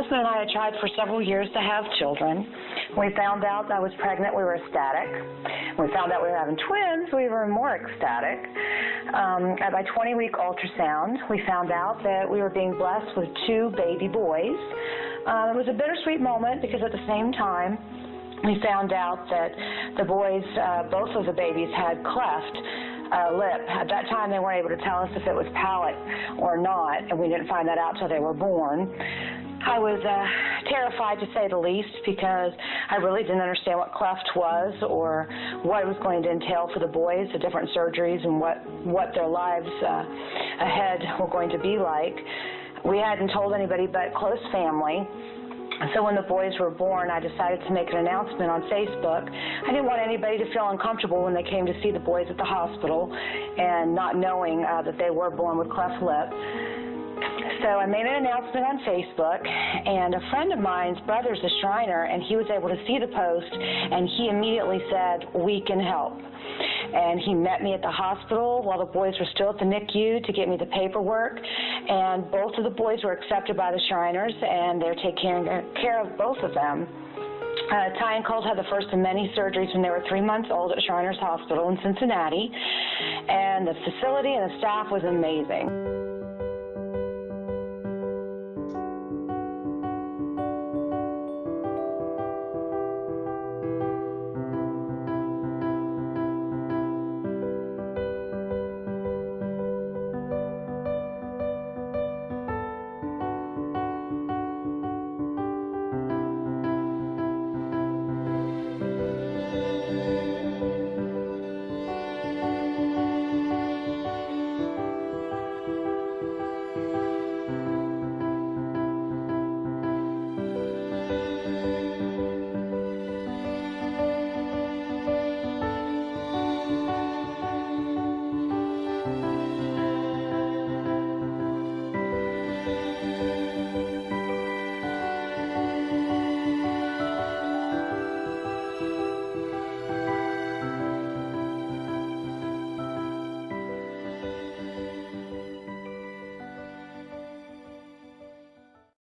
husband and I had tried for several years to have children. When we found out I was pregnant, we were ecstatic. When we found out we were having twins, we were more ecstatic. At my 20-week ultrasound, we found out that we were being blessed with 2 baby boys. It was a bittersweet moment because at the same time, we found out that the boys, both of the babies had cleft lip. At that time, they weren't able to tell us if it was palate or not, and we didn't find that out till they were born. I was terrified, to say the least, because I really didn't understand what cleft was or what it was going to entail for the boys, the different surgeries, and what their lives ahead were going to be like. We hadn't told anybody but close family. So when the boys were born, I decided to make an announcement on Facebook. I didn't want anybody to feel uncomfortable when they came to see the boys at the hospital and not knowing that they were born with cleft lip. So I made an announcement on Facebook, and a friend of mine's brother's a Shriner, and he was able to see the post, and he immediately said, "We can help." And he met me at the hospital while the boys were still at the NICU to get me the paperwork, and both of the boys were accepted by the Shriners, and they're taking care of both of them. Ty and Colt had the first of many surgeries when they were 3 months old at Shriners Hospital in Cincinnati, and the facility and the staff was amazing.